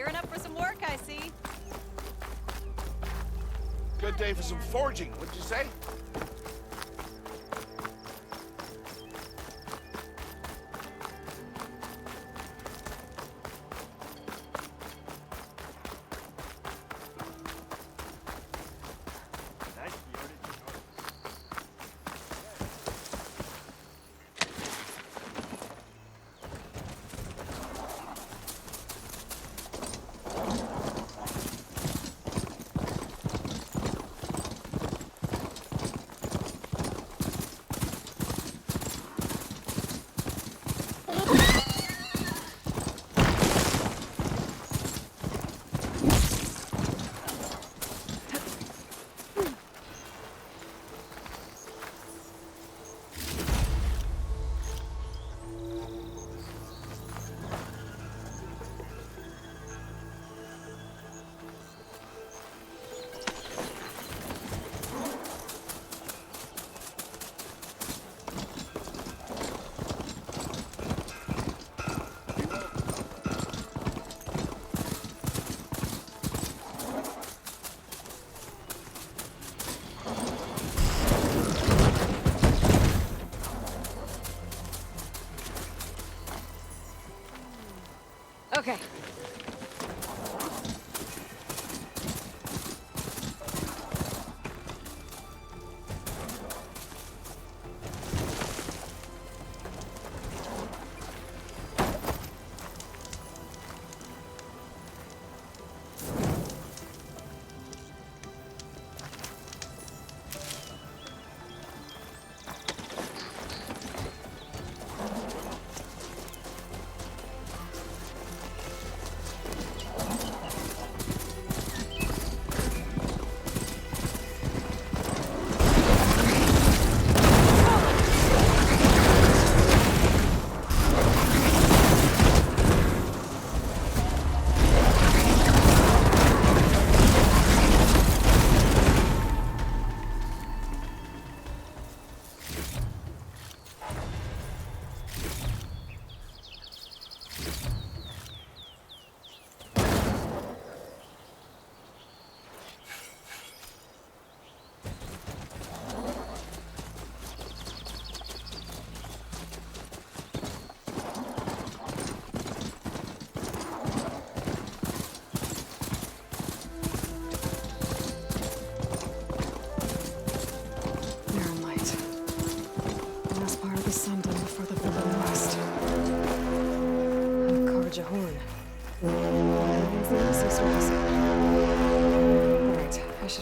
Gearing up for some work, I see. Good day for some forging, wouldn't you say? Okay.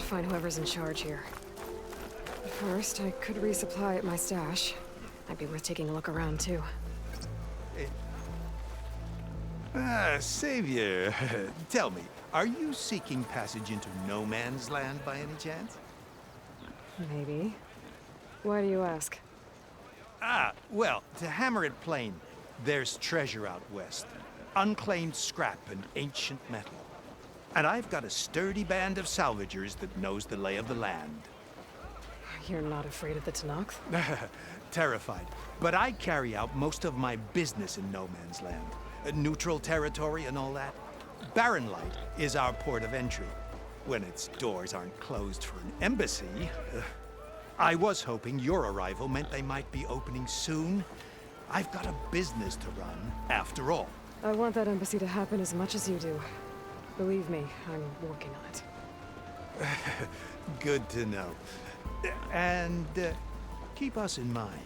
Find whoever's in charge here. But first, I could resupply at my stash. Might be worth taking a look around, too. Savior, tell me, are you seeking passage into no man's land by any chance? Maybe. Why do you ask? Well, to hammer it plain, there's treasure out west. Unclaimed scrap and ancient metal. And I've got a sturdy band of salvagers that knows the lay of the land. You're not afraid of the Tanakh? Terrified. But I carry out most of my business in no man's land. Neutral territory and all that. Barren Light is our port of entry. When its doors aren't closed for an embassy. I was hoping your arrival meant they might be opening soon. I've got a business to run, after all. I want that embassy to happen as much as you do. Believe me, I'm working on it. Good to know. And keep us in mind.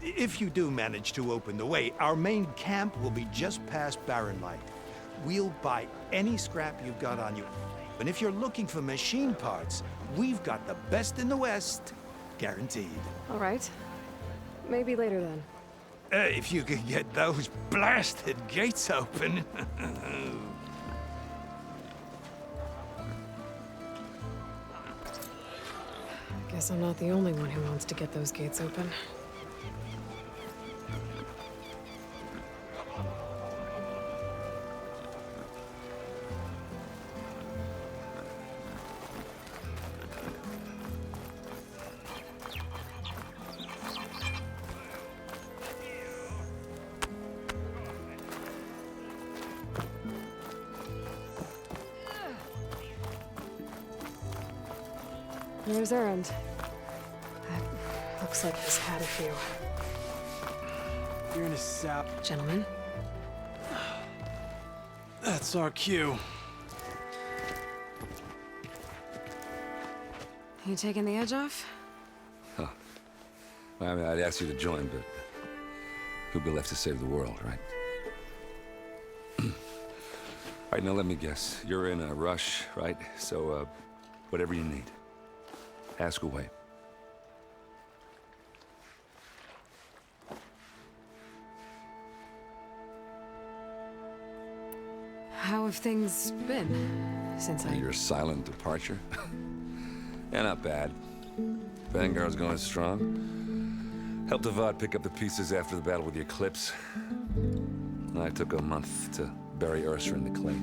If you do manage to open the way, our main camp will be just past Barren Light. We'll buy any scrap you've got on you. And if you're looking for machine parts, we've got the best in the West. Guaranteed. All right. Maybe later then. If you could get those blasted gates open. Guess I'm not the only one who wants to get those gates open. There's Erend. That looks like he's had a few. You're in a sap. Gentlemen? That's our cue. You taking the edge off? Well, I mean, I'd ask you to join, but who'd be left to save the world, right? All right, now let me guess. You're in a rush, right? So, whatever you need, ask away. How have things been since Your silent departure? Yeah, not bad. Vanguard's going strong. Helped Avad pick up the pieces after the battle with the Eclipse. And I took a month to bury Ursa in the clay.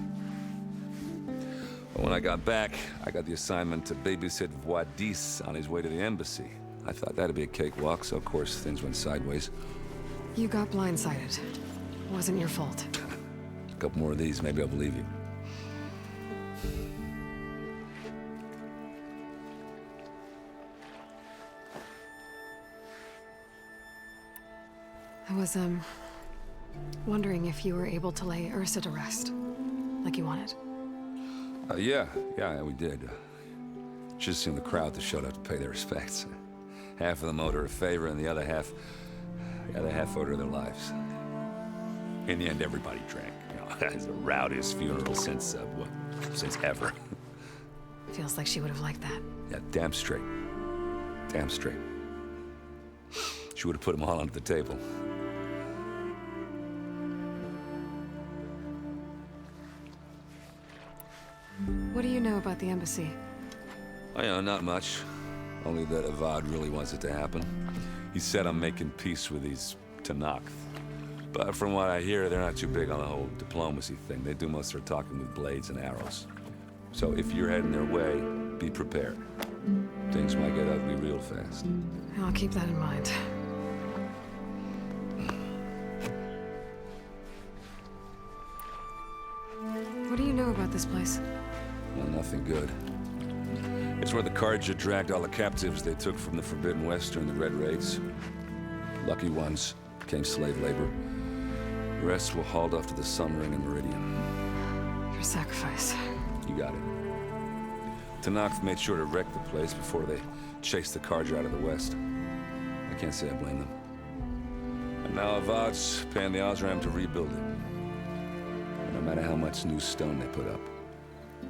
But when I got back, I got the assignment to babysit Voidis on his way to the embassy. I thought that'd be a cakewalk, so of course things went sideways. You got blindsided. Wasn't your fault. A couple more of these, maybe I'll believe you. I was, wondering if you were able to lay Ursa to rest, like you wanted. Yeah, we did. Just seen the crowd that showed up to pay their respects. Half of them owed her a favor, and the other half owed her their lives. In the end, everybody drank. You know, it's the rowdiest funeral since ever. Feels like she would have liked that. Yeah, damn straight. Damn straight. She would have put them all onto the table. What do you know about the embassy? Oh, yeah, not much. Only that Avad really wants it to happen. He said I'm making peace with these Tanakh. But from what I hear, they're not too big on the whole diplomacy thing. They do most of their talking with blades and arrows. So if you're heading their way, be prepared. Things might get ugly real fast. I'll keep that in mind. What do you know about this place? Well, nothing good. It's where the Carja dragged all the captives they took from the Forbidden West during the Red Raids. Lucky ones became slave labor. The rest were hauled off to the Sun Ring and Meridian. Your sacrifice. You got it. Tanakh made sure to wreck the place before they chased the Carja out of the West. I can't say I blame them. And now Avad's paying the Osram to rebuild it. And no matter how much new stone they put up,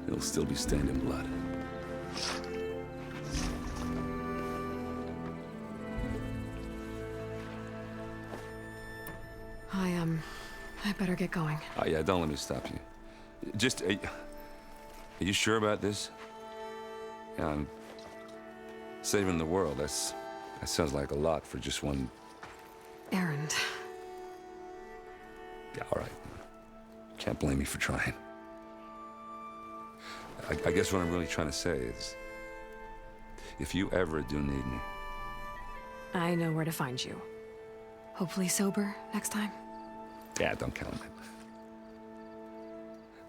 it'll still be stained in blood. I better get going. Oh, yeah, don't let me stop you. Just, are you sure about this? Yeah, I'm saving the world. That sounds like a lot for just one... Erend. Yeah, all right. Can't blame me for trying. I guess what I'm really trying to say is, if you ever do need me... I know where to find you. Hopefully sober next time. Yeah, don't count on it.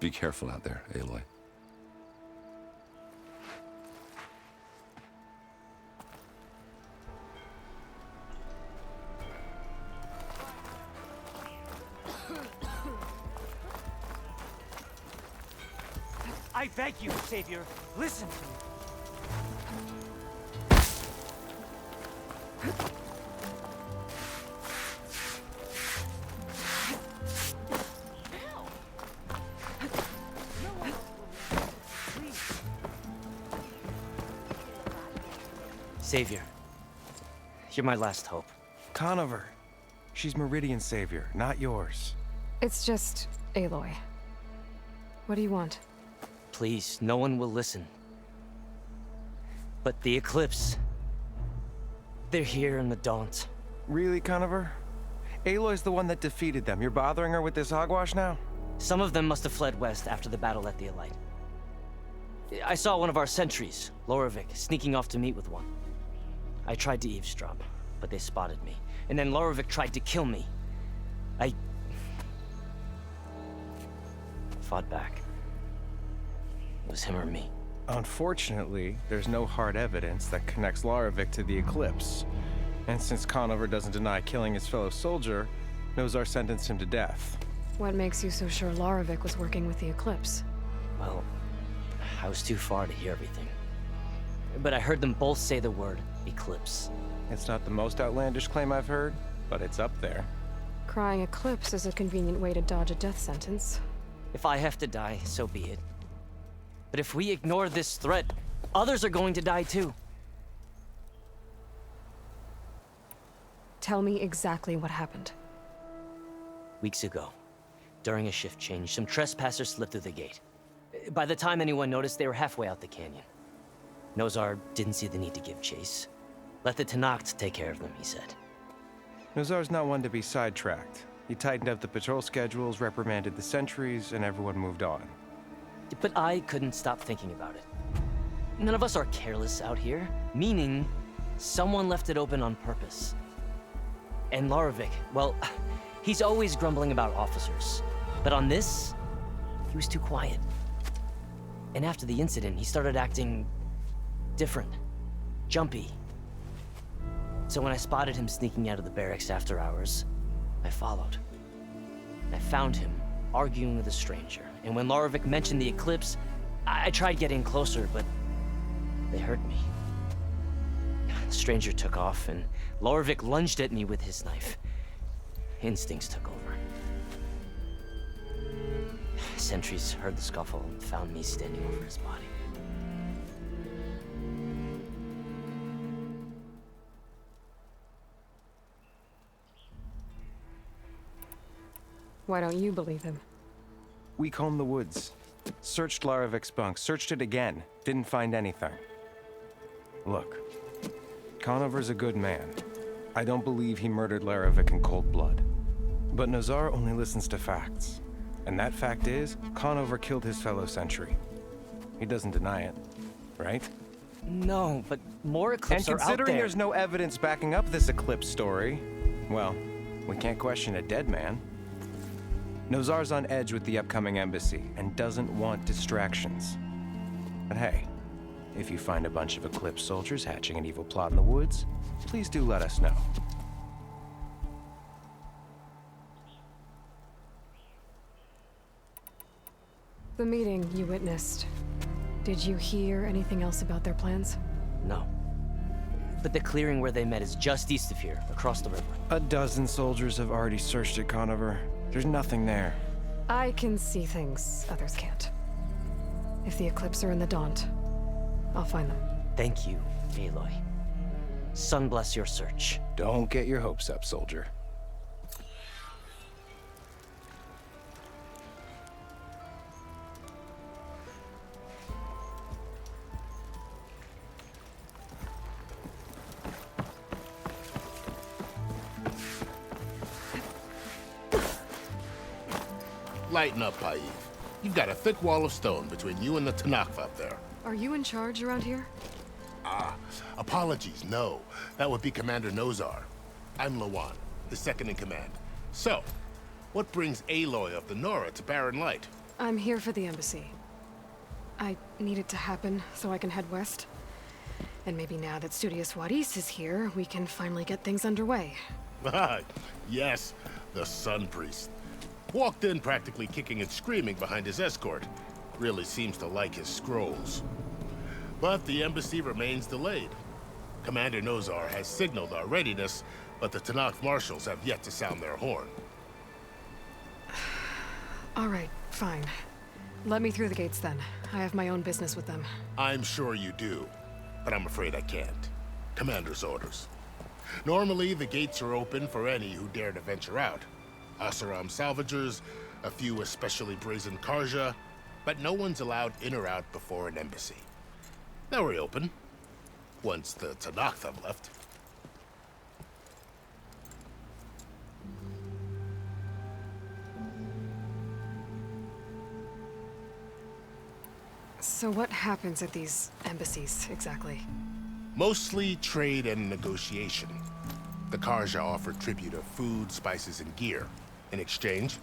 Be careful out there, Aloy. I beg you, Savior, listen to me. Savior, you're my last hope. Conover. She's Meridian's savior, not yours. It's just Aloy. What do you want? Please, no one will listen. But the Eclipse... they're here in the Daunt. Really, Conover? Aloy's the one that defeated them. You're bothering her with this hogwash now? Some of them must have fled west after the battle at the Elite. I saw one of our sentries, Loravik, sneaking off to meet with one. I tried to eavesdrop, but they spotted me. And then Loravik tried to kill me. I... fought back. It was him or me. Unfortunately, there's no hard evidence that connects Larovic to the Eclipse. And since Conover doesn't deny killing his fellow soldier, Nozar sentenced him to death. What makes you so sure Larovic was working with the Eclipse? Well, I was too far to hear everything. But I heard them both say the word Eclipse. It's not the most outlandish claim I've heard, but it's up there. Crying Eclipse is a convenient way to dodge a death sentence. If I have to die, so be it. But if we ignore this threat, others are going to die too. Tell me exactly what happened. Weeks ago, during a shift change, some trespassers slipped through the gate. By the time anyone noticed, they were halfway out the canyon. Nozar didn't see the need to give chase. Let the Tenakth take care of them, he said. Nozar's not one to be sidetracked. He tightened up the patrol schedules, reprimanded the sentries, and everyone moved on. But I couldn't stop thinking about it. None of us are careless out here, meaning someone left it open on purpose. And Larovic, well, he's always grumbling about officers. But on this, he was too quiet. And after the incident, he started acting different, jumpy. So when I spotted him sneaking out of the barracks after hours, I followed. I found him arguing with a stranger. And when Larovic mentioned the Eclipse, I tried getting closer, but they heard me. The stranger took off, and Larovic lunged at me with his knife. Instincts took over. Sentries heard the scuffle and found me standing over his body. Why don't you believe him? We combed the woods, searched Larovic's bunk, searched it again, didn't find anything. Look, Conover's a good man. I don't believe he murdered Larovic in cold blood. But Nozar only listens to facts. And that fact is, Conover killed his fellow sentry. He doesn't deny it, right? No, but more Eclipse And are out considering there. there's no evidence backing up this Eclipse story, well, we can't question a dead man. Nozar's on edge with the upcoming embassy and doesn't want distractions. But hey, if you find a bunch of Eclipse soldiers hatching an evil plot in the woods, please do let us know. The meeting you witnessed. Did you hear anything else about their plans? No. But the clearing where they met is just east of here, across the river. A dozen soldiers have already searched it, Conover. There's nothing there. I can see things others can't. If the Eclipse are in the Daunt, I'll find them. Thank you, Aloy. Sun bless your search. Don't get your hopes up, soldier. Lighten up, Paif. You've got a thick wall of stone between you and the Tenakth up there. Are you in charge around here? Apologies, no. That would be Commander Nozar. I'm Lawan, the second in command. So, what brings Aloy of the Nora to Barren Light? I'm here for the embassy. I need it to happen so I can head west. And maybe now that Studious Wadis is here, we can finally get things underway. Yes, the Sun Priest. Walked in practically kicking and screaming behind his escort. Really seems to like his scrolls. But the embassy remains delayed. Commander Nozar has signaled our readiness, but the Tenakth marshals have yet to sound their horn. All right, fine. Let me through the gates then. I have my own business with them. I'm sure you do, but I'm afraid I can't. Commander's orders. Normally, the gates are open for any who dare to venture out. Asaram salvagers, a few especially brazen Karja, but no one's allowed in or out before an embassy. They'll reopen, once the Tenakth have left. So what happens at these embassies, exactly? Mostly trade and negotiation. The Karja offer tribute of food, spices, and gear. In exchange,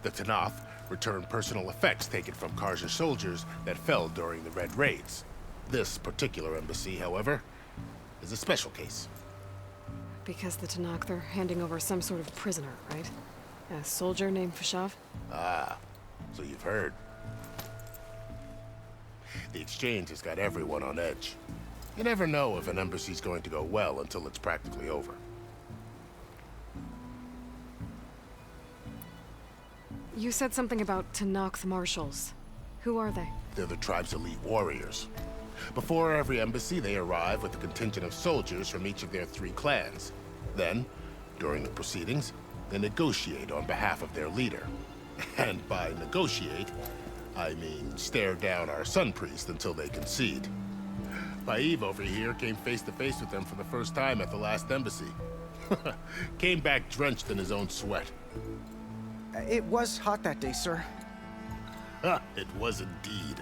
the Tenakth return personal effects taken from Karja soldiers that fell during the Red Raids. This particular embassy, however, is a special case. Because the Tanakh, they're handing over some sort of prisoner, right? A soldier named Fashav? Ah, so you've heard. The exchange has got everyone on edge. You never know if an embassy's going to go well until it's practically over. You said something about Tanakh marshals. Who are they? They're the tribe's elite warriors. Before every embassy, they arrive with a contingent of soldiers from each of their 3 clans. Then, during the proceedings, they negotiate on behalf of their leader. And by negotiate, I mean stare down our sun priest until they concede. Paev over here came face to face with them for the first time at the last embassy. Came back drenched in his own sweat. It was hot that day, sir. It was indeed.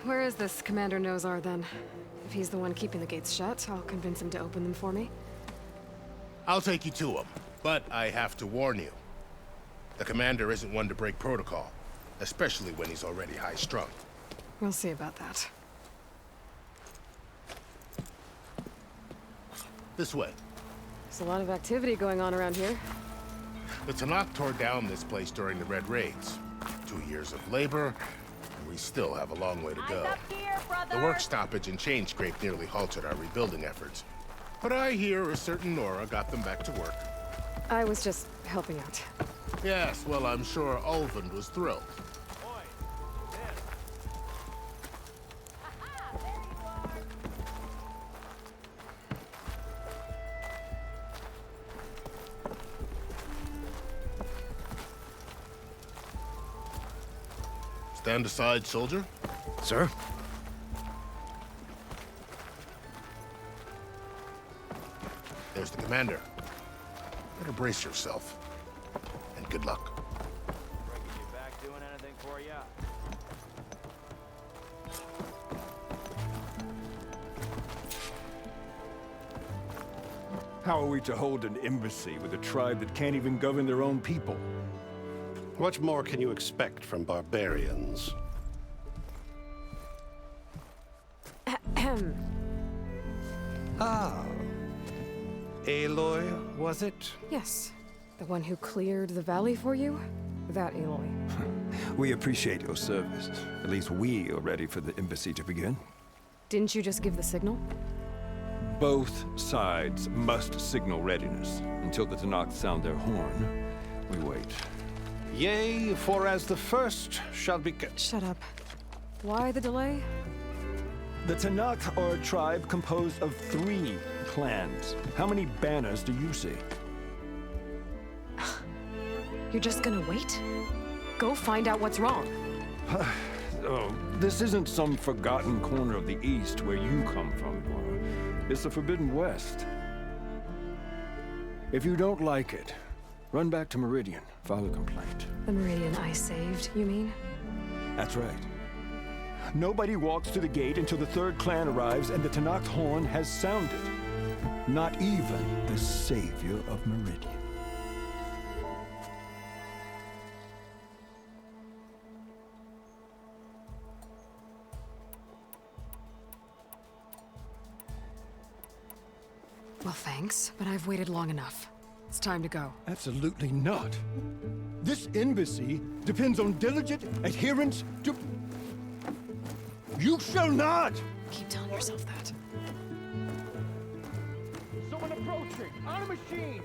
Where is this Commander Nozar, then? If he's the one keeping the gates shut, I'll convince him to open them for me. I'll take you to him, but I have to warn you. The commander isn't one to break protocol, especially when he's already high-strung. We'll see about that. This way. There's a lot of activity going on around here. The Tanakh tore down this place during the Red Raids. 2 years of labor, and we still have a long way to go. The work stoppage and chain scrape nearly halted our rebuilding efforts. But I hear a certain Nora got them back to work. I was just helping out. Yes, well, I'm sure Ulvund was thrilled. Stand aside, soldier. Sir? There's the commander. Better brace yourself. And good luck. Bringing you back, doing anything for ya? How are we to hold an embassy with a tribe that can't even govern their own people? What more can you expect from barbarians? Ah. Aloy, was it? Yes. The one who cleared the valley for you? That Aloy. We appreciate your service. At least we are ready for the embassy to begin. Didn't you just give the signal? Both sides must signal readiness. Until the Tanakh sound their horn, we wait. Yea, for as the first shall be... Shut up. Why the delay? The Tanakh are a tribe composed of 3 clans. How many banners do you see? You're just gonna wait? Go find out what's wrong. Oh, this isn't some forgotten corner of the East where you come from, Nora. It's the Forbidden West. If you don't like it, run back to Meridian, file a complaint. The Meridian I saved, you mean? That's right. Nobody walks to the gate until the 3rd clan arrives and the Tanakh horn has sounded. Not even the savior of Meridian. Well, thanks, but I've waited long enough. It's time to go. Absolutely not. This embassy depends on diligent adherence to... You shall not! Keep telling yourself that. Someone approaching! On a machine!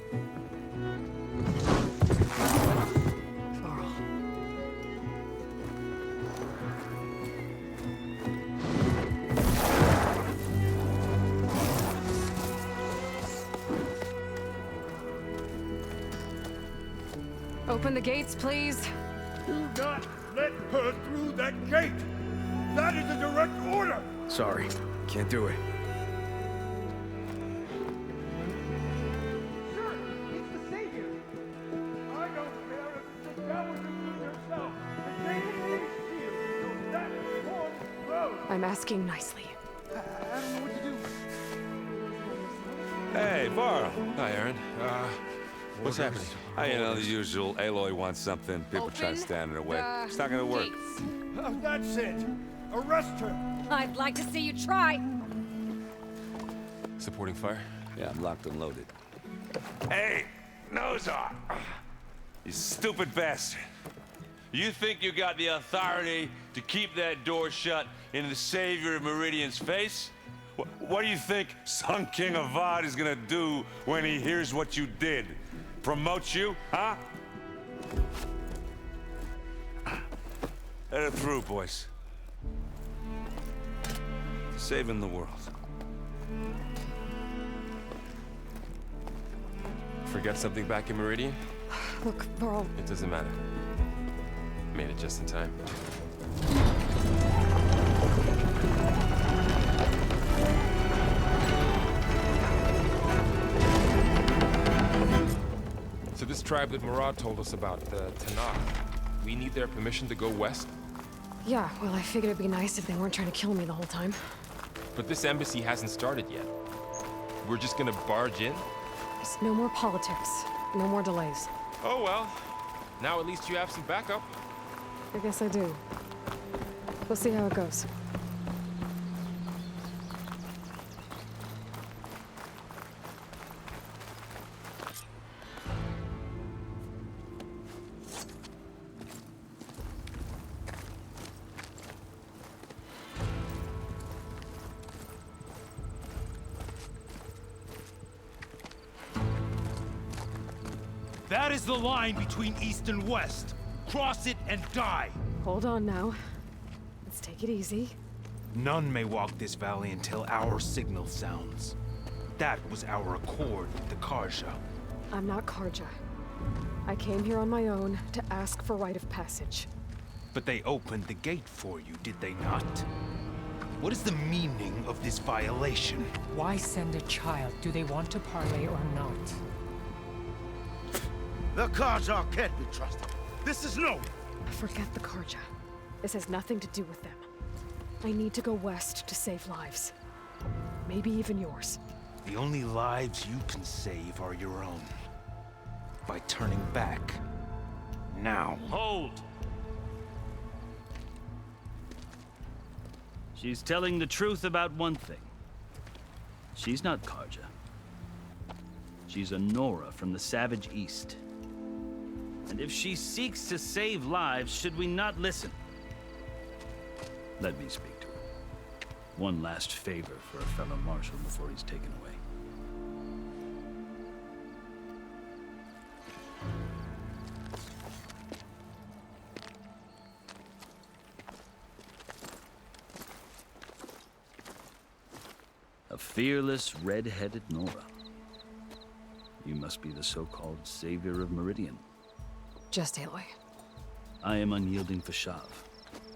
Laurel. Open the gates, please. Do not let her through that gate! That is a direct order! Sorry, can't do it. Sure, he's the savior! I don't care if the devil you yourself! The gate is sealed, so that horn blows! I'm asking nicely. I don't know what to do. Hey, Varl. Hi, Aaron. What's happening? You know, the usual. Aloy wants something. People try to stand in her way. It's not gonna work. That's it. Arrest her. I'd like to see you try. Supporting fire? Yeah, I'm locked and loaded. Hey, Nozar! You stupid bastard. You think you got the authority to keep that door shut in the Savior of Meridian's face? What do you think Sun King Avad is gonna do when he hears what you did? Promote you, huh? Let it through, boys. Saving the world. Forget something back in Meridian? Look, Varl. It doesn't matter. Made it just in time. So this tribe that Murad told us about, the Tanakh, we need their permission to go west? Yeah, well, I figured it'd be nice if they weren't trying to kill me the whole time. But this embassy hasn't started yet. We're just gonna barge in? Just no more politics. No more delays. Oh well. Now at least you have some backup. I guess I do. We'll see how it goes. That is the line between East and West. Cross it and die. Hold on now. Let's take it easy. None may walk this valley until our signal sounds. That was our accord with the Karja. I'm not Karja. I came here on my own to ask for rite of passage. But they opened the gate for you, did they not? What is the meaning of this violation? Why send a child? Do they want to parley or not? The Karja can't be trusted. This is no. Forget the Karja. This has nothing to do with them. I need to go west to save lives. Maybe even yours. The only lives you can save are your own. By turning back. Now. Hold! She's telling the truth about one thing. She's not Karja. She's a Nora from the Savage East. And if she seeks to save lives, should we not listen? Let me speak to her. One last favor for a fellow marshal before he's taken away. A fearless, red-headed Nora. You must be the so-called Savior of Meridian. Just Aloy. I am unyielding Fashav.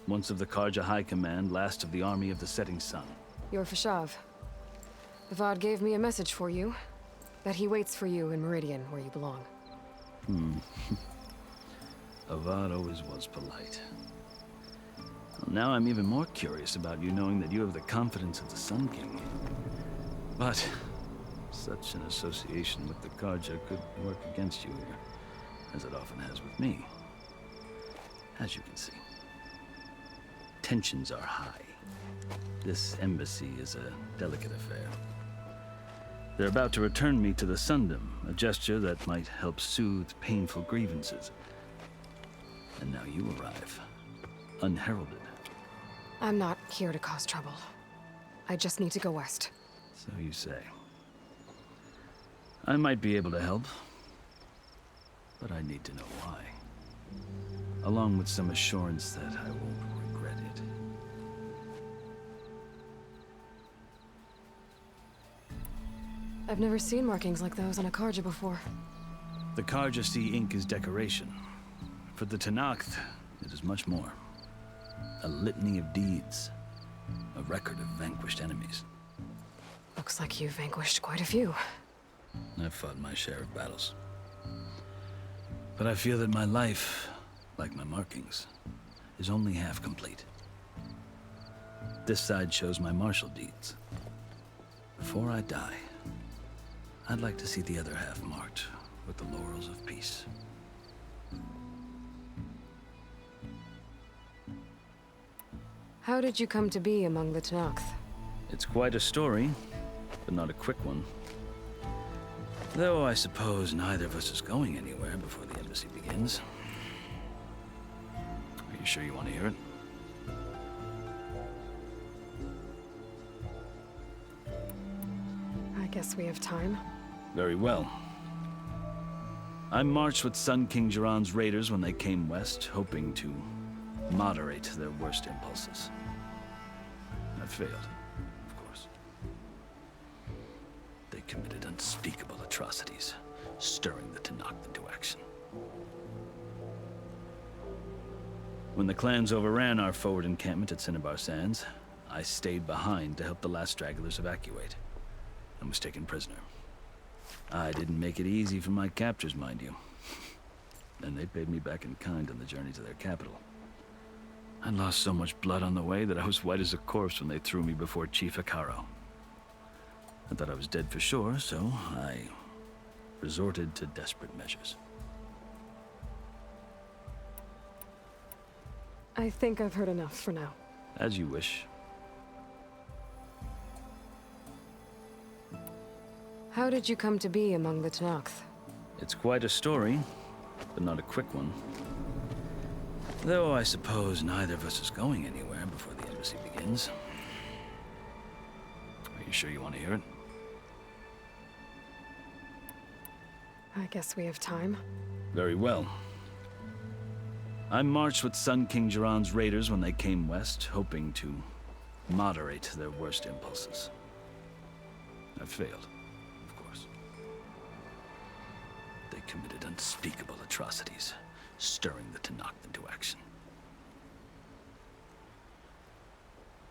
Once of the Karja High Command, last of the Army of the Setting Sun. You're Fashav. Avad gave me a message for you. That he waits for you in Meridian, where you belong. Avad always was polite. Well, now I'm even more curious about you knowing that you have the confidence of the Sun King. But such an association with the Karja could work against you here, as it often has with me. As you can see, tensions are high. This embassy is a delicate affair. They're about to return me to the Sundom, a gesture that might help soothe painful grievances. And now you arrive, unheralded. I'm not here to cause trouble. I just need to go west. So you say. I might be able to help, but I need to know why. Along with some assurance that I won't regret it. I've never seen markings like those on a Karja before. The Karja see ink as decoration. For the Tanakh, it is much more. A litany of deeds. A record of vanquished enemies. Looks like you've vanquished quite a few. I've fought my share of battles. But I feel that my life, like my markings, is only half complete. This side shows my martial deeds. Before I die, I'd like to see the other half marked with the laurels of peace. How did you come to be among the Tenakth? It's quite a story, but not a quick one. Though I suppose neither of us is going anywhere before the embassy begins. Are you sure you want to hear it? I guess we have time. Very well. I marched with Sun King Jiran's raiders when they came west, hoping to moderate their worst impulses. I failed, of course. They committed unspeakable atrocities, stirring the Tenakth into action. When the clans overran our forward encampment at Cinnabar Sands, I stayed behind to help the last stragglers evacuate, and was taken prisoner. I didn't make it easy for my captors, mind you. And they paid me back in kind on the journey to their capital. I lost so much blood on the way that I was white as a corpse when they threw me before Chief Hikaro. I thought I was dead for sure, so I resorted to desperate measures. I think I've heard enough for now. As you wish. How did you come to be among the Tenakth? It's quite a story, but not a quick one. Though I suppose neither of us is going anywhere before the embassy begins. Are you sure you want to hear it? I guess we have time. Very well. I marched with Sun King Jiran's raiders when they came west, hoping to moderate their worst impulses. I failed, of course. They committed unspeakable atrocities, stirring the Tenakth into action.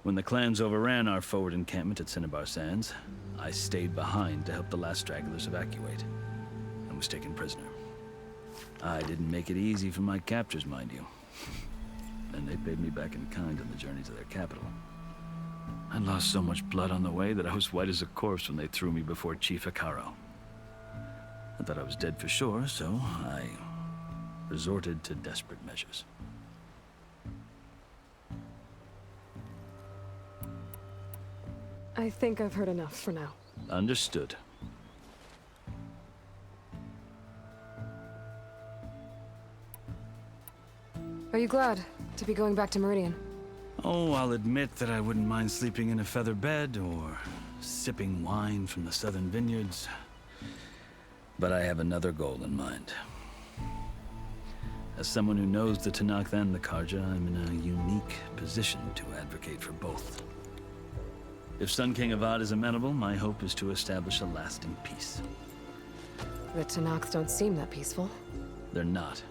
When the clans overran our forward encampment at Cinnabar Sands, I stayed behind to help the last stragglers evacuate, and was taken prisoner. I didn't make it easy for my captors, mind you. And they paid me back in kind on the journey to their capital. I lost so much blood on the way that I was white as a corpse when they threw me before Chief Hikaro. I thought I was dead for sure, so I resorted to desperate measures. I think I've heard enough for now. Understood. Are you glad to be going back to Meridian? Oh, I'll admit that I wouldn't mind sleeping in a feather bed or sipping wine from the southern vineyards. But I have another goal in mind. As someone who knows the Tenakth and the Karja, I'm in a unique position to advocate for both. If Sun King Avad is amenable, my hope is to establish a lasting peace. The Tenakth don't seem that peaceful. They're not,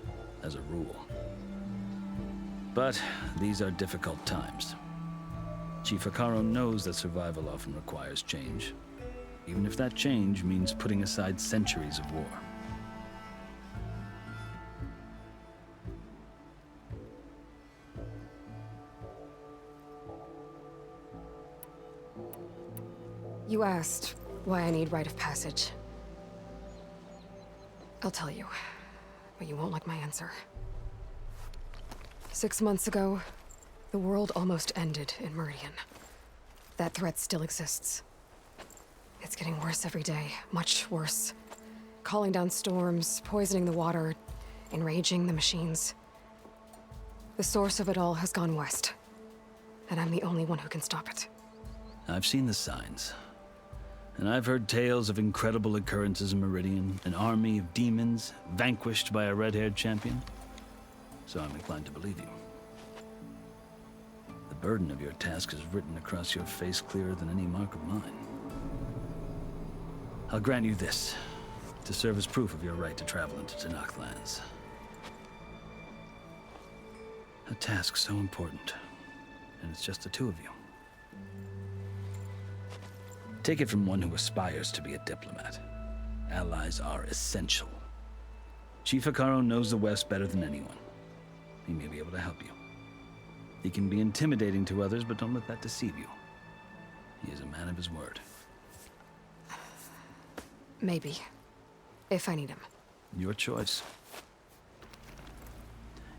as a rule. But these are difficult times. Chief Hikaro knows that survival often requires change, even if that change means putting aside centuries of war. You asked why I need rite of passage. I'll tell you, but you won't like my answer. 6 months ago, the world almost ended in Meridian. That threat still exists. It's getting worse every day, much worse. Calling down storms, poisoning the water, enraging the machines. The source of it all has gone west, and I'm the only one who can stop it. I've seen the signs. And I've heard tales of incredible occurrences in Meridian, an army of demons vanquished by a red-haired champion. So I'm inclined to believe you. The burden of your task is written across your face clearer than any mark of mine. I'll grant you this, to serve as proof of your right to travel into Tenakth lands. A task so important, and it's just the two of you. Take it from one who aspires to be a diplomat. Allies are essential. Chief Hikaro knows the West better than anyone. He may be able to help you. He can be intimidating to others, but don't let that deceive you. He is a man of his word. Maybe. If I need him. Your choice.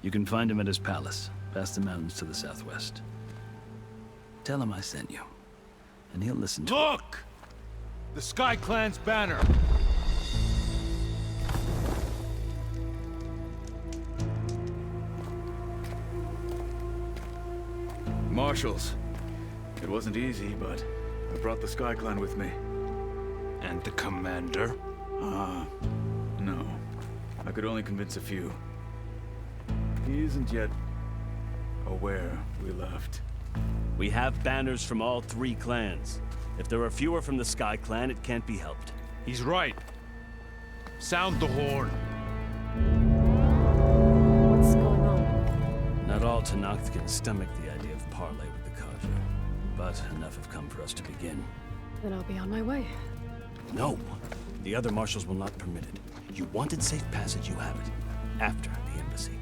You can find him at his palace, past the mountains to the southwest. Tell him I sent you, and he'll listen to Look! The Sky Clan's banner! Marshals. It wasn't easy, but I brought the Sky Clan with me. And the commander? No. I could only convince a few. He isn't yet aware we left. We have banners from all 3 clans. If there are fewer from the Sky Clan, it can't be helped. He's right. Sound the horn. What's going on? Not all Tenakth can stomach the idea of parley with the Carja, but enough have come for us to begin. Then I'll be on my way. No! The other marshals will not permit it. You wanted safe passage, you have it. After the embassy.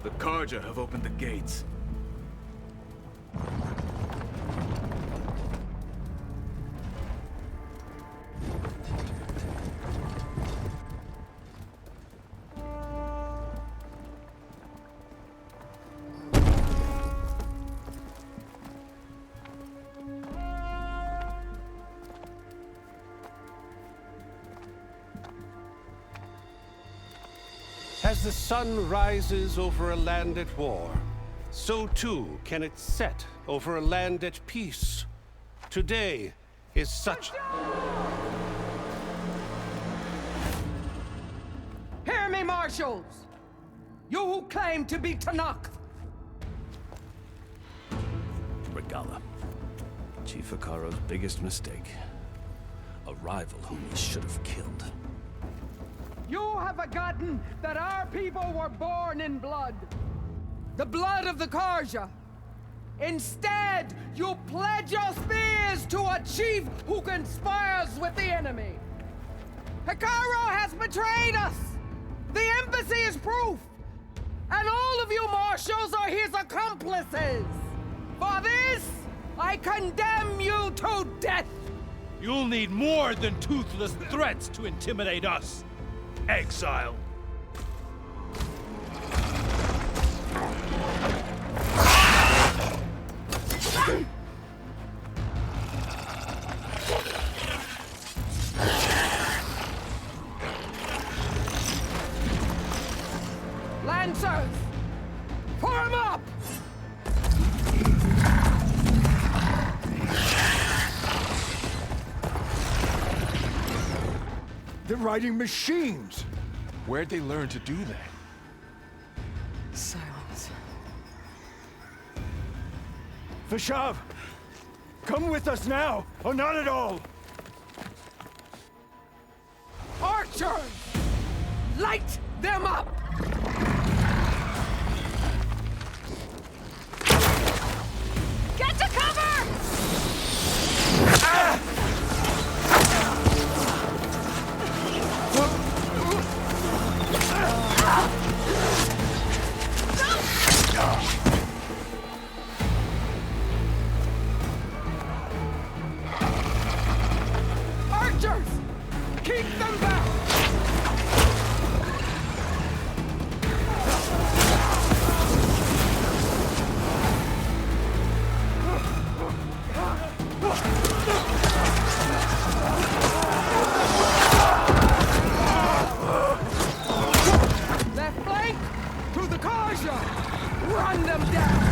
The Carja have opened the gates. As the sun rises over a land at war, so too can it set over a land at peace. Today is such... Hear me, marshals! You who claim to be Tenakth! Regala. Chief Hikaro's biggest mistake. A rival whom he should have killed. You have forgotten that our people were born in blood. The blood of the Carja. Instead, you pledge your spears to a chief who conspires with the enemy. Hikaro has betrayed us! The embassy is proof! And all of you marshals are his accomplices! For this, I condemn you to death! You'll need more than toothless threats to intimidate us. Exile. Lancers! Form up! They're riding machines! Where'd they learn to do that? Silence. Vashav! Come with us now, or not at all! Archers! Light them up! Get to cover! Archers! Keep them back! Left flank! To the Carja! Run them down!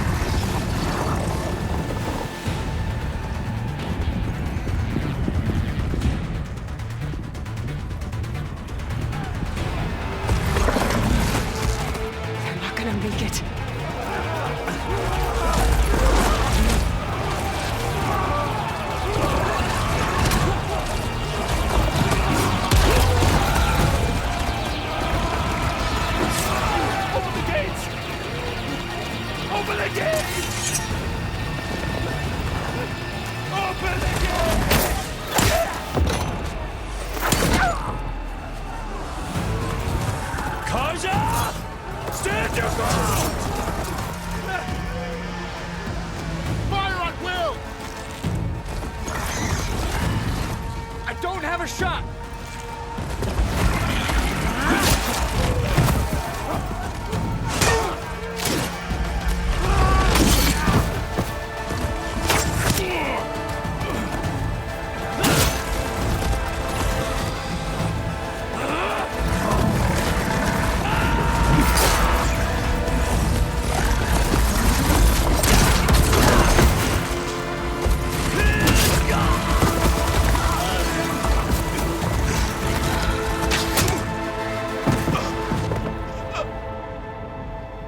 They're not gonna make it. Open the gates! Open the gates! Open the gates! Stand your ground! Fire at will! I don't have a shot!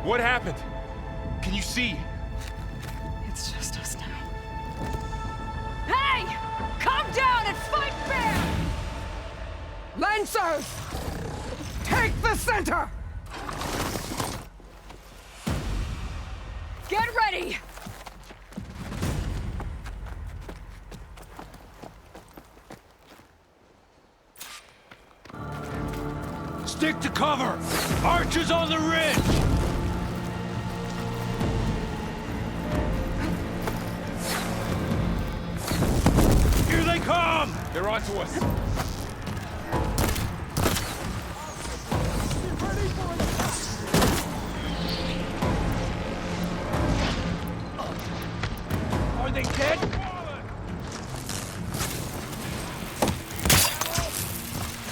What happened? Can you see? It's just us now. Hey! Come down and fight fair! Lancers! Take the center! Get ready! Stick to cover! Archers on the ridge! Here they come! They're onto us. Are they dead?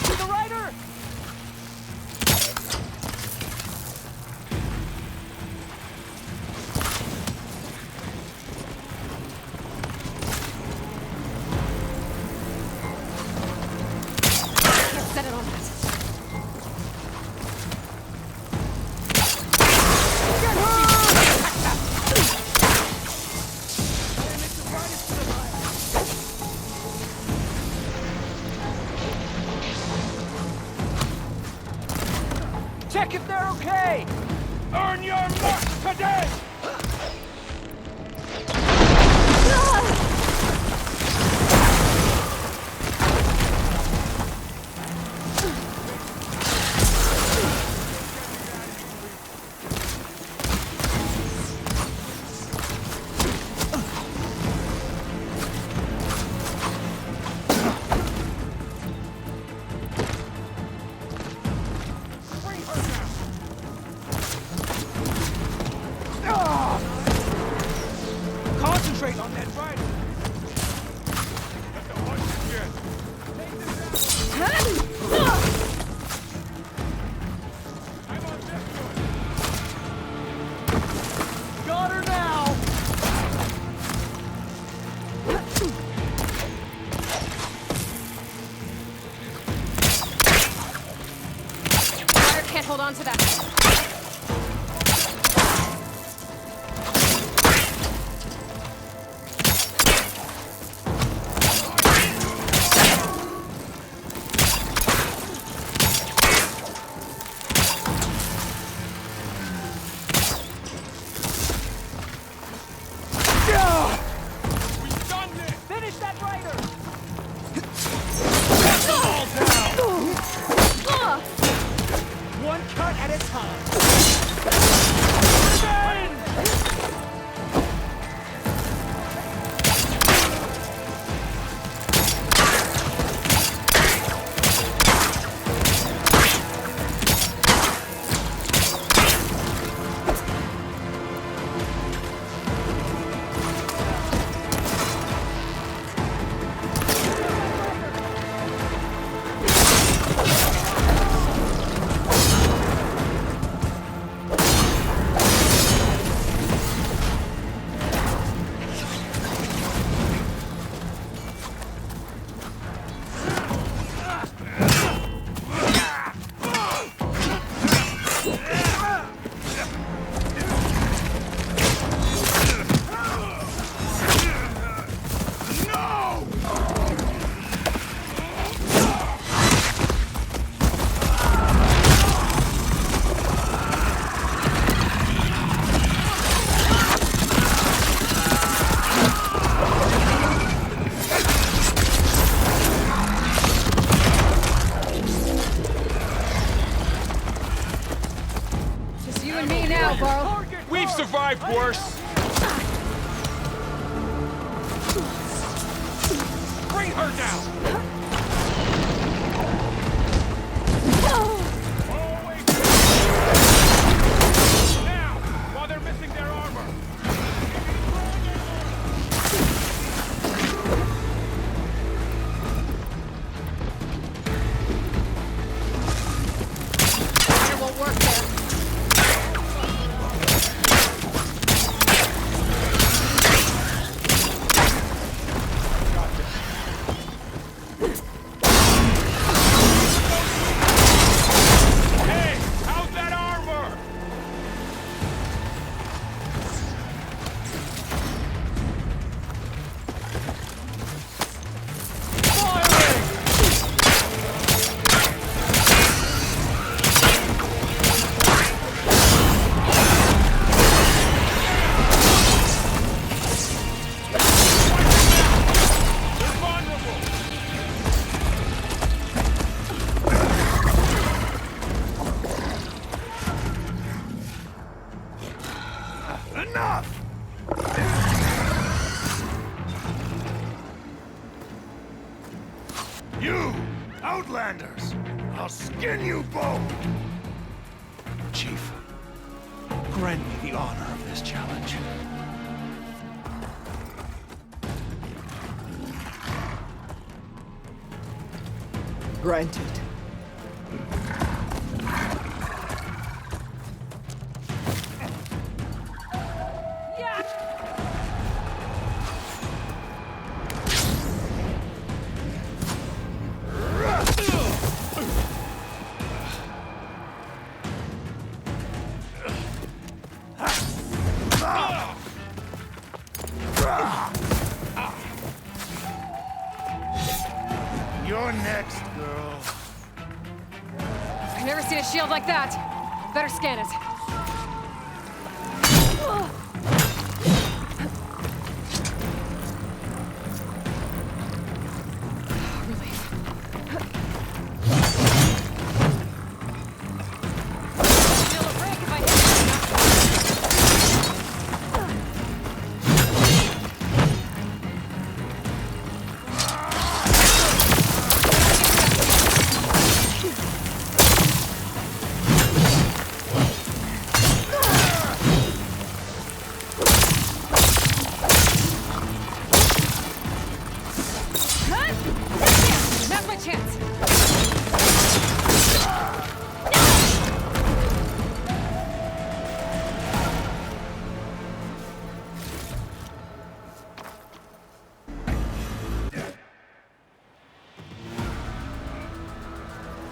To the rider! Set it on us. Check if they're okay! Earn your mark today! Concentrate on that rider! Got her now! Fire can't hold on to that. Finish that rider! One cut at a time. on me now, Varl. We've survived worse. Bring her down. Now, while they're missing their armor. It won't work there. Hey, how's that armor? Enough! You, Outlanders! I'll skin you both! Chief, grant me the honor of this challenge. Granted. You're next, girl. I've never seen a shield like that. Better scan it. Relief. Feel a break if I hit Now's my chance.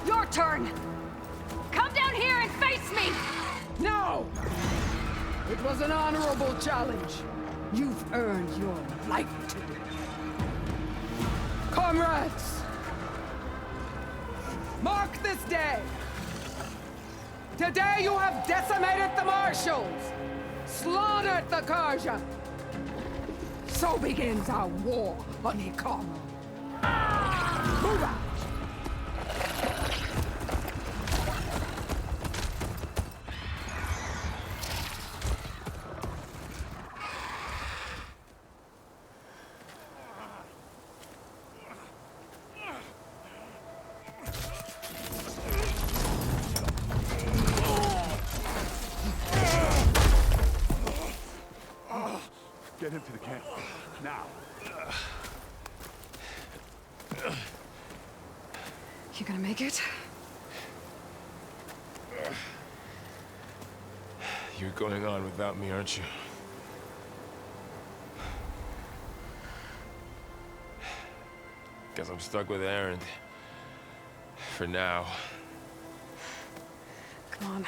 Your turn. Come down here and face me. No! It was an honorable challenge. You've earned your right to it. Comrades! Mark this day! Today you have decimated the Marshals! Slaughtered the Karja! So begins our war on Ikara. Move out! Get him to the camp. Now. You gonna make it? You're going on without me, aren't you? Guess I'm stuck with Aaron. For now. Come on.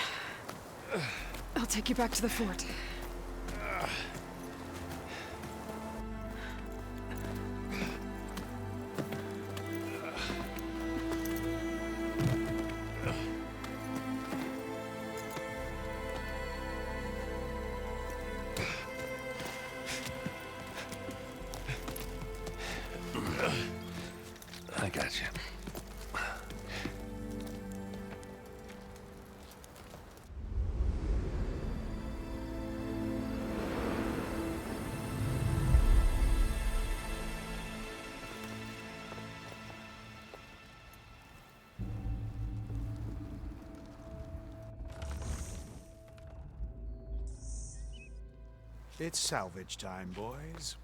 I'll take you back to the fort. I got you. It's salvage time, boys.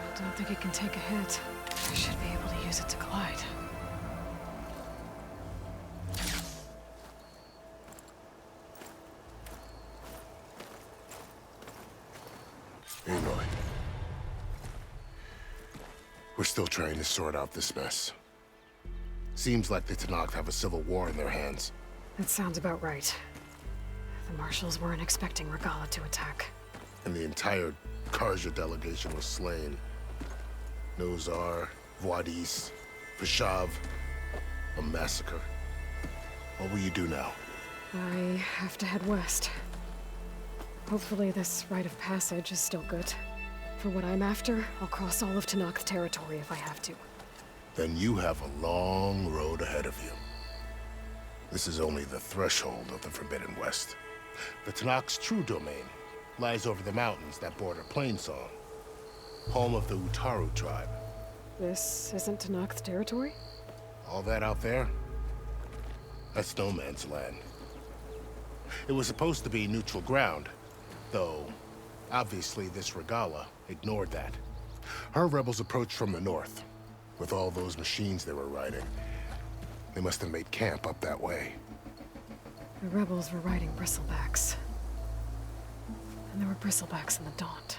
I don't think it can take a hit. I should be able to use it to glide. Aloy. We're still trying to sort out this mess. Seems like the Tenakth have a civil war in their hands. That sounds about right. The marshals weren't expecting Regala to attack. And the entire Karja delegation was slain. Nozar, Voidis, Vashav, a massacre. What will you do now? I have to head west. Hopefully this rite of passage is still good. For what I'm after, I'll cross all of Tenakth territory if I have to. Then you have a long road ahead of you. This is only the threshold of the Forbidden West. The Tenakth's true domain lies over the mountains that border Plainsong, home of the Utaru tribe. This isn't Tenakth territory? All that out there? That's no man's land. It was supposed to be neutral ground, though obviously this Regala ignored that. Her rebels approached from the north, with all those machines they were riding. They must have made camp up that way. The rebels were riding bristlebacks. And there were bristlebacks in the Daunt.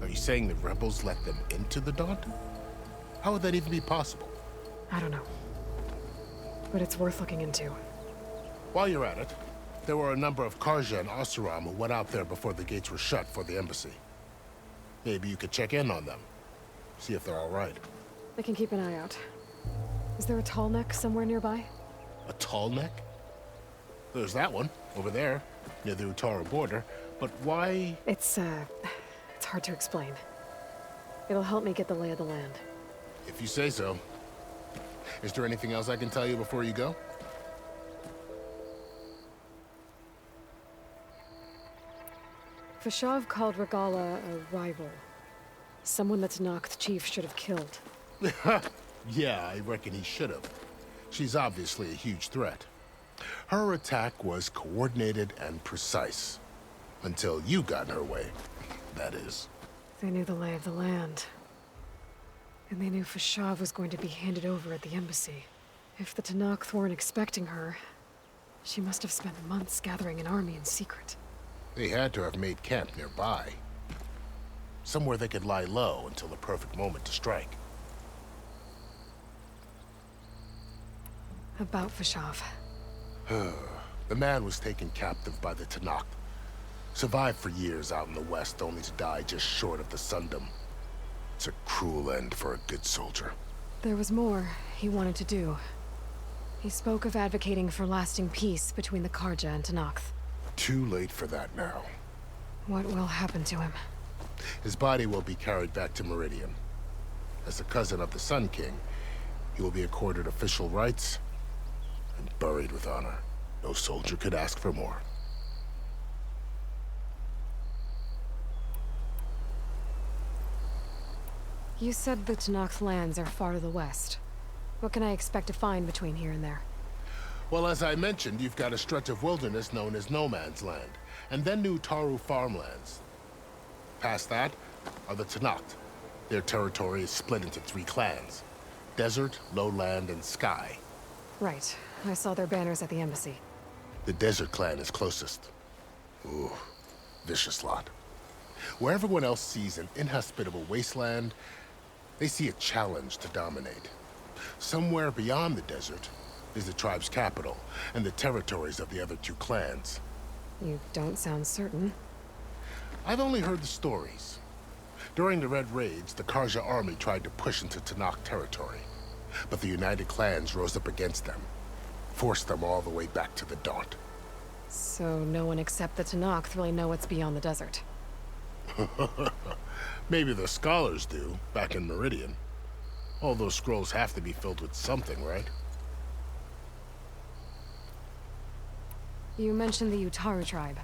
Are you saying the rebels let them into the Daunt? How would that even be possible? I don't know. But it's worth looking into. While you're at it, there were a number of Karja and Oseram who went out there before the gates were shut for the embassy. Maybe you could check in on them. See if they're all right. I can keep an eye out. Is there a tall neck somewhere nearby? A tall neck? There's that one, over there, near the Utaru border. But why? It's hard to explain. It'll help me get the lay of the land. If you say so. Is there anything else I can tell you before you go? Vashav called Regala a rival. Someone the Tenakth chief should have killed. Yeah, I reckon he should have. She's obviously a huge threat. Her attack was coordinated and precise. Until you got in her way, that is. They knew the lay of the land. And they knew Vashav was going to be handed over at the embassy. If the Tenakth weren't expecting her, she must have spent months gathering an army in secret. They had to have made camp nearby. Somewhere they could lie low until the perfect moment to strike. About Vashav. The man was taken captive by the Tenakth. Survived for years out in the west, only to die just short of the Sundom. It's a cruel end for a good soldier. There was more he wanted to do. He spoke of advocating for lasting peace between the Karja and Tenakth. Too late for that now. What will happen to him? His body will be carried back to Meridian. As a cousin of the Sun King, he will be accorded official rights and buried with honor. No soldier could ask for more. You said the Tenakth lands are far to the west. What can I expect to find between here and there? Well, as I mentioned, you've got a stretch of wilderness known as No Man's Land, and then new Taru farmlands. Past that are the Tenakth. Their territory is split into 3 clans: Desert, Lowland, and Sky. Right. I saw their banners at the embassy. The Desert clan is closest. Ooh, vicious lot. Where everyone else sees an inhospitable wasteland, they see a challenge to dominate. Somewhere beyond the desert is the tribe's capital and the territories of the other 2 clans. You don't sound certain. I've only heard the stories. During the Red Raids, the Karja army tried to push into Tenakth territory, but the United Clans rose up against them, forced them all the way back to the Daunt. So no one except the Tenakth really know what's beyond the desert. Maybe the scholars do, back in Meridian. All those scrolls have to be filled with something, right? You mentioned the Utaru tribe.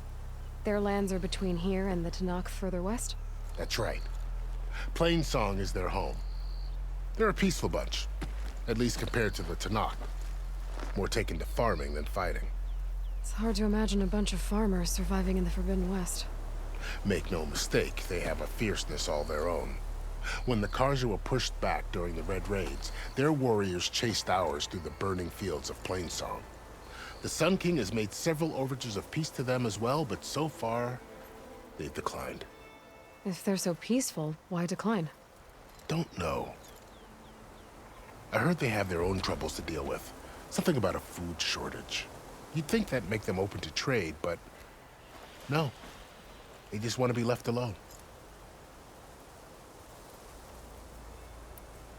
Their lands are between here and the Tanakh further west? That's right. Plainsong is their home. They're a peaceful bunch, at least compared to the Tanakh. More taken to farming than fighting. It's hard to imagine a bunch of farmers surviving in the Forbidden West. Make no mistake, they have a fierceness all their own. When the Karja were pushed back during the Red Raids, their warriors chased ours through the burning fields of Plainsong. The Sun King has made several overtures of peace to them as well, but so far, they've declined. If they're so peaceful, why decline? Don't know. I heard they have their own troubles to deal with. Something about a food shortage. You'd think that'd make them open to trade, but no. They just want to be left alone.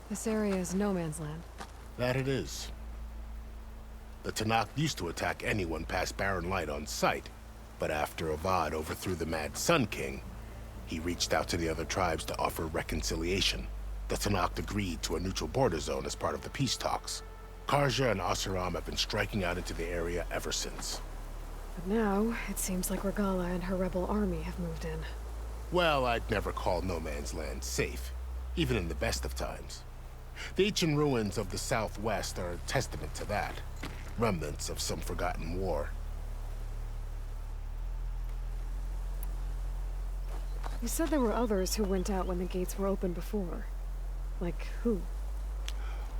This area is no man's land. That it is. The Tanakh used to attack anyone past Barren Light on sight, but after Avad overthrew the Mad Sun King, he reached out to the other tribes to offer reconciliation. The Tanakh agreed to a neutral border zone as part of the peace talks. Karja and Asuram have been striking out into the area ever since. But now, it seems like Regala and her rebel army have moved in. Well, I'd never call no man's land safe, even in the best of times. The ancient ruins of the Southwest are a testament to that. Remnants of some forgotten war. You said there were others who went out when the gates were open before. Like who?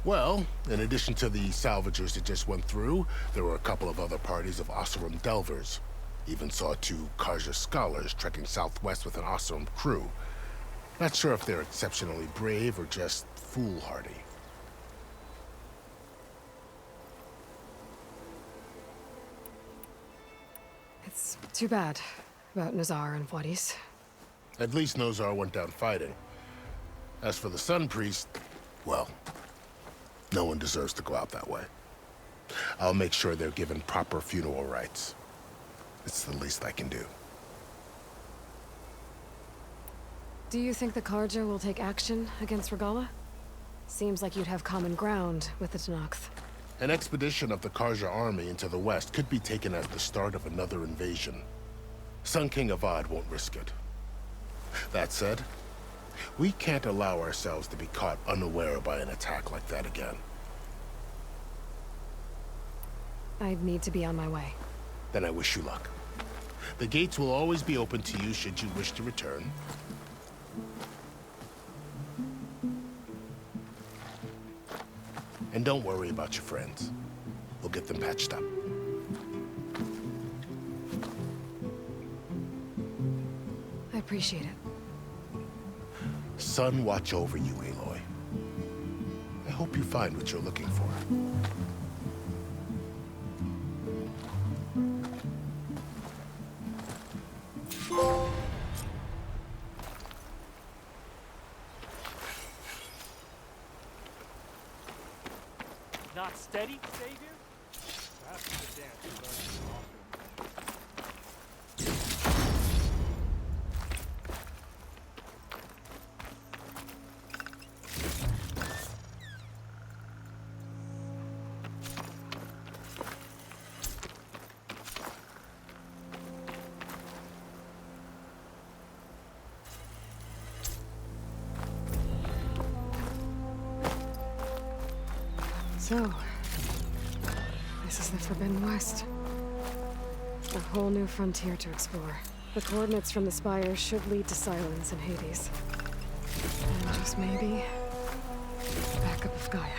Well, in addition to the salvagers that just went through, there were a couple of other parties of Oseram delvers. Even saw 2 Karja scholars trekking southwest with an Oseram crew. Not sure if they're exceptionally brave or just foolhardy. It's too bad about Nazar and Wadis. At least Nozar went down fighting. As for the Sun Priest, well, no one deserves to go out that way. I'll make sure they're given proper funeral rites. It's the least I can do. Do you think the Karja will take action against Regala? Seems like you'd have common ground with the Tanakh. An expedition of the Karja army into the west could be taken as the start of another invasion. Sun King Avad won't risk it. That said, we can't allow ourselves to be caught unaware by an attack like that again. I'd need to be on my way. Then I wish you luck. The gates will always be open to you should you wish to return. And don't worry about your friends. We'll get them patched up. I appreciate it. Sun watch over you, Aloy. I hope you find what you're looking for. Not steady, Savior? That's the dance you learned from Hawkins. So, this is the Forbidden West. A whole new frontier to explore. The coordinates from the spires should lead to silence in Hades. And just maybe, backup of Gaia.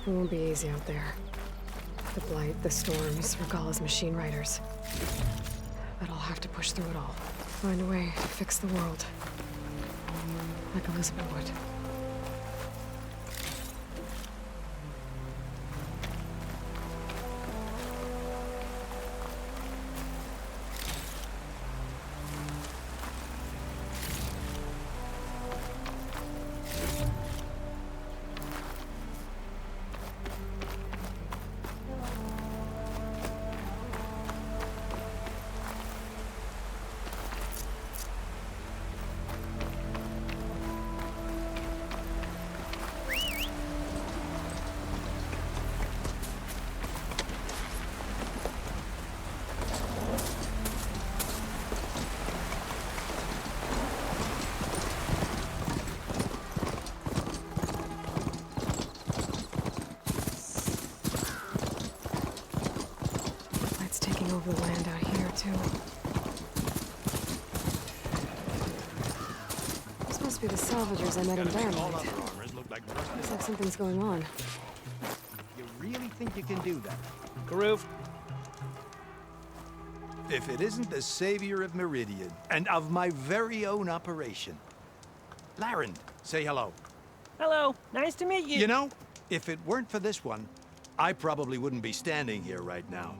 It won't be easy out there. The Blight, the Storms, Regala's machine riders. But I'll have to push through it all. Find a way to fix the world. Like Elizabeth would. of the land out here, too. This must be the salvagers I met in Barrenlight. Looks like something's going on. You really think you can do that? Karuf. If it isn't the savior of Meridian, and of my very own operation. Laren, say hello. Hello. Nice to meet you. You know, if it weren't for this one, I probably wouldn't be standing here right now.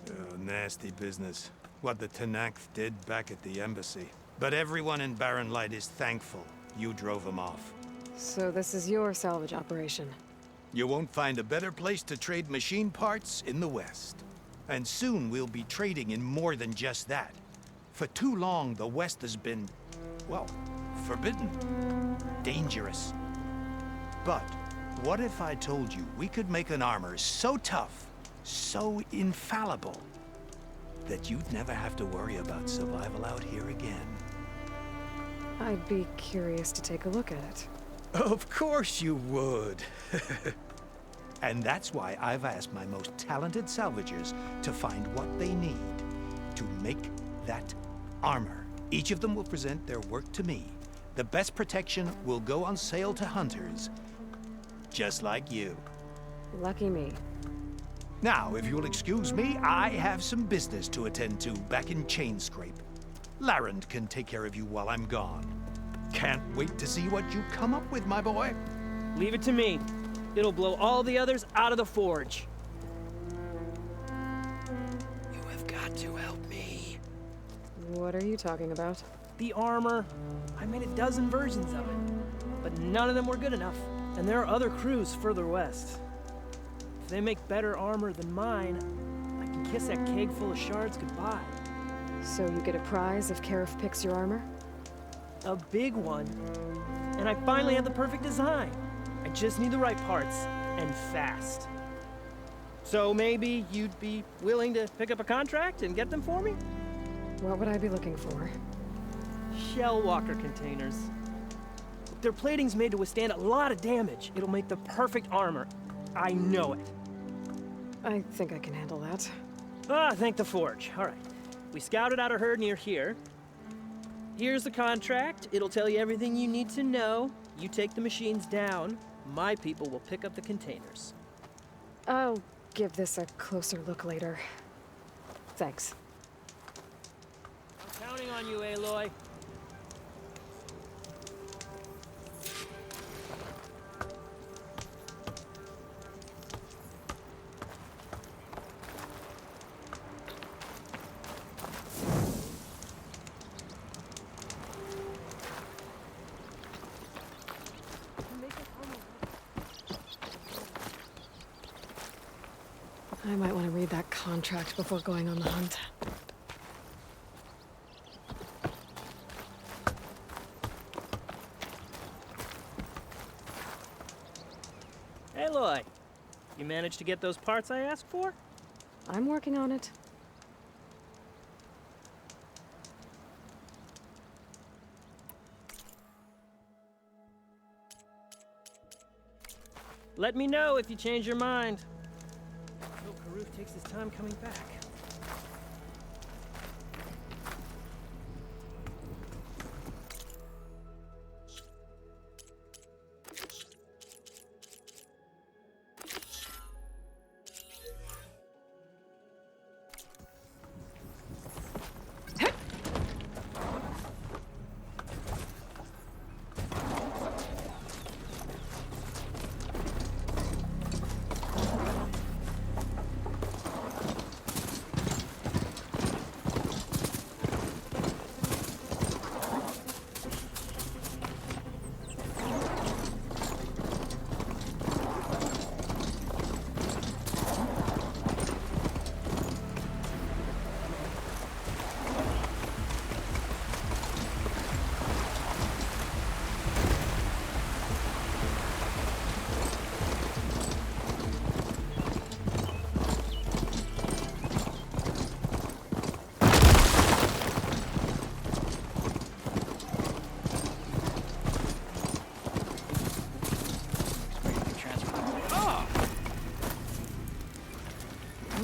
Oh, nasty business. What the Tenakth did back at the embassy. But everyone in Barrenlight is thankful you drove them off. So this is your salvage operation? You won't find a better place to trade machine parts in the West. And soon we'll be trading in more than just that. For too long, the West has been, well, forbidden. Dangerous. But what if I told you we could make an armor so tough, so infallible, that you'd never have to worry about survival out here again? I'd be curious to take a look at it. Of course you would. And that's why I've asked my most talented salvagers to find what they need to make that armor. Each of them will present their work to me. The best protection will go on sale to hunters, just like you. Lucky me. Now, if you'll excuse me, I have some business to attend to back in Chainscrape. Laren can take care of you while I'm gone. Can't wait to see what you come up with, my boy. Leave it to me. It'll blow all the others out of the forge. You have got to help me. What are you talking about? The armor. I made a dozen versions of it, but none of them were good enough. And there are other crews further west. If they make better armor than mine, I can kiss that keg full of shards goodbye. So you get a prize if Karif picks your armor? A big one. And I finally have the perfect design. I just need the right parts, and fast. So maybe you'd be willing to pick up a contract and get them for me? What would I be looking for? Shell walker containers. Their plating's made to withstand a lot of damage. It'll make the perfect armor. I know it. I think I can handle that. Ah, thank the forge. All right. We scouted out a herd near here. Here's the contract. It'll tell you everything you need to know. You take the machines down. My people will pick up the containers. I'll give this a closer look later. Thanks. I'm counting on you, Aloy. I might want to read that contract before going on the hunt. Aloy, you managed to get those parts I asked for? I'm working on it. Let me know if you change your mind. I hope Karuf takes his time coming back.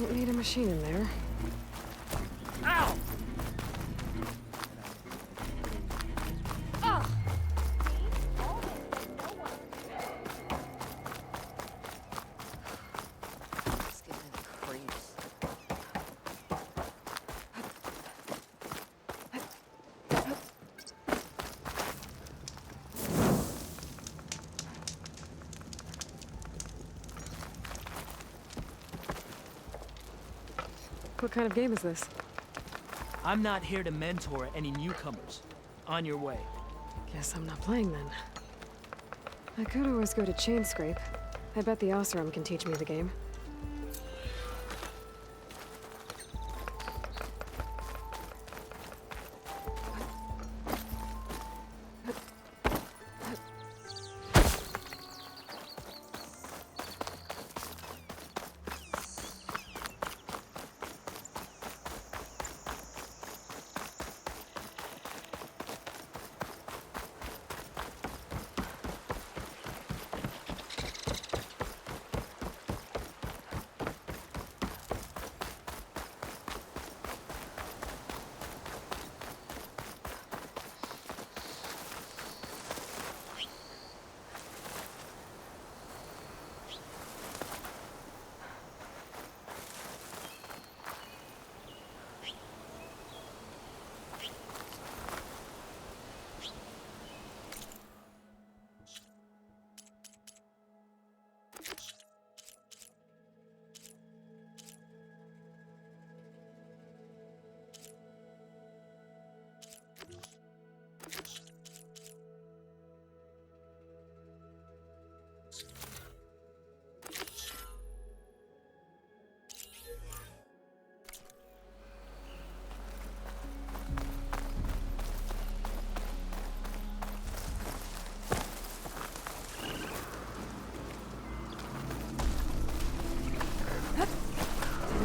Don't need a machine in there. What kind of game is this? I'm not here to mentor any newcomers. On your way. Guess I'm not playing then. I could always go to Chain Scrape. I bet the Oseram can teach me the game.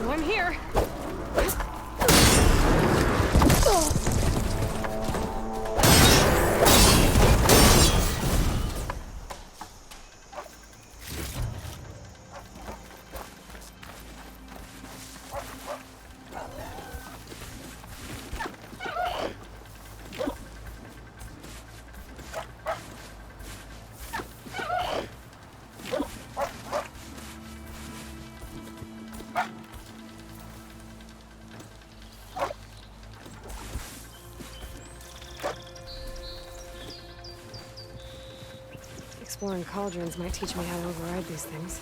I'm here. Exploring cauldrons might teach me how to override these things.